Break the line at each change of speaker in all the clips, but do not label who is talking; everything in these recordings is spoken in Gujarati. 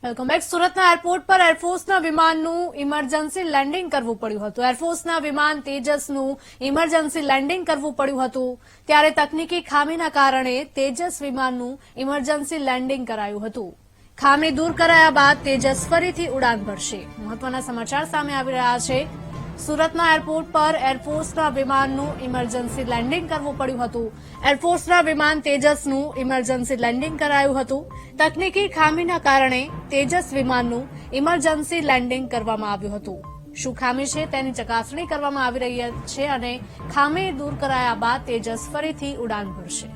Welcome back. સુરતના એરપોર્ટ પર એરફોર્સના વિમાનનું ઇમરજન્સી લેન્ડિંગ કરવું પડ્યું હતું. એરફોર્સના વિમાન તેજસનું ઇમરજન્સી લેન્ડિંગ કરવું પડ્યું હતું. ત્યારે તકનીકી ખામીના કારણે તેજસ વિમાનનું ઇમરજન્સી લેન્ડિંગ કરાયું હતું. ખામી દૂર કરાયા બાદ તેજસ ફરીથી ઉડાન ભરશે. મહત્વના સમાચાર સામે આવી રહ્યા છે. સુરતના એરપોર્ટ પર એરફોર્સના વિમાનનું ઇમરજન્સી લેન્ડિંગ કરવું પડ્યું હતું. એરફોર્સના વિમાન તેજસનું ઇમરજન્સી લેન્ડિંગ કરાયું હતું. તકનીકી ખામીના કારણે તેજસ વિમાનનું ઇમરજન્સી લેન્ડિંગ કરવામાં આવ્યું હતું. શું ખામી છે તેની ચકાસણી કરવામાં આવી રહી છે અને ખામી દૂર કરાયા બાદ તેજસ ફરીથી ઉડાન ભરશે.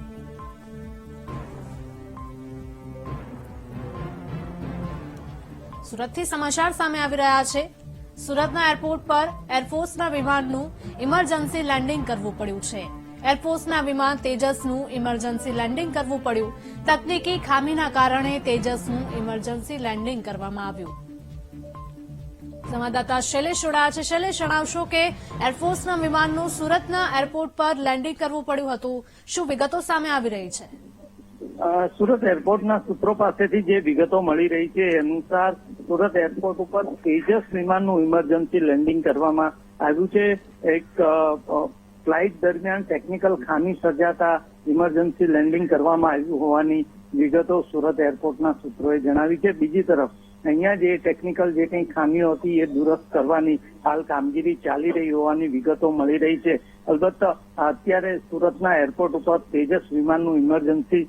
સુરતથી સમાચાર સામે આવી રહ્યા છે. સુરતના એરપોર્ટ પર એરફોર્સના વિમાનનું ઇમરજન્સી લેન્ડિંગ કરવું પડ્યું છે. એરફોર્સના વિમાન તેજસનું ઇમરજન્સી લેન્ડિંગ કરવું પડ્યું. તકનીકી ખામીના કારણે તેજસનું ઇમરજન્સી લેન્ડિંગ કરવામાં આવ્યું. સંવાદદાતા શૈલેષ જોડાયા છે. શૈલેષ, જણાવશો કે એરફોર્સના વિમાનનું સુરતના એરપોર્ટ પર લેન્ડિંગ કરવું પડ્યું હતું. શું વિગતો સામે આવી રહી છે?
સુરત એરપોર્ટના સૂત્રો પાસેથી જે વિગતો મળી રહી છે એ અનુસાર સુરત એરપોર્ટ ઉપર તેજસ વિમાનનું ઇમરજન્સી લેન્ડિંગ કરવામાં આવ્યું છે. એક ફ્લાઇટ દરમિયાન ટેકનિકલ ખામી સર્જાતા ઇમરજન્સી લેન્ડિંગ કરવામાં આવ્યું હોવાની વિગતો સુરત એરપોર્ટના સૂત્રોએ જણાવી છે. બીજી તરફ અહીંયા જે ટેકનિકલ જે કંઈ ખામીઓ હતી એ દુરસ્ત કરવાની હાલ કામગીરી ચાલી રહી હોવાની વિગતો મળી રહી છે. અલબત્ત અત્યારે સુરતના એરપોર્ટ ઉપર તેજસ વિમાનનું ઇમરજન્સી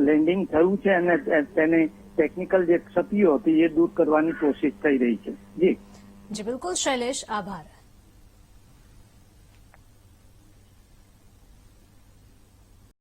લેન્ડિંગ થયું છે અને તેને ટેકનિકલ જે ક્ષતિઓ હતી એ દૂર કરવાની કોશિશ થઈ રહી છે. જી
બિલકુલ શૈલેષ, આભાર.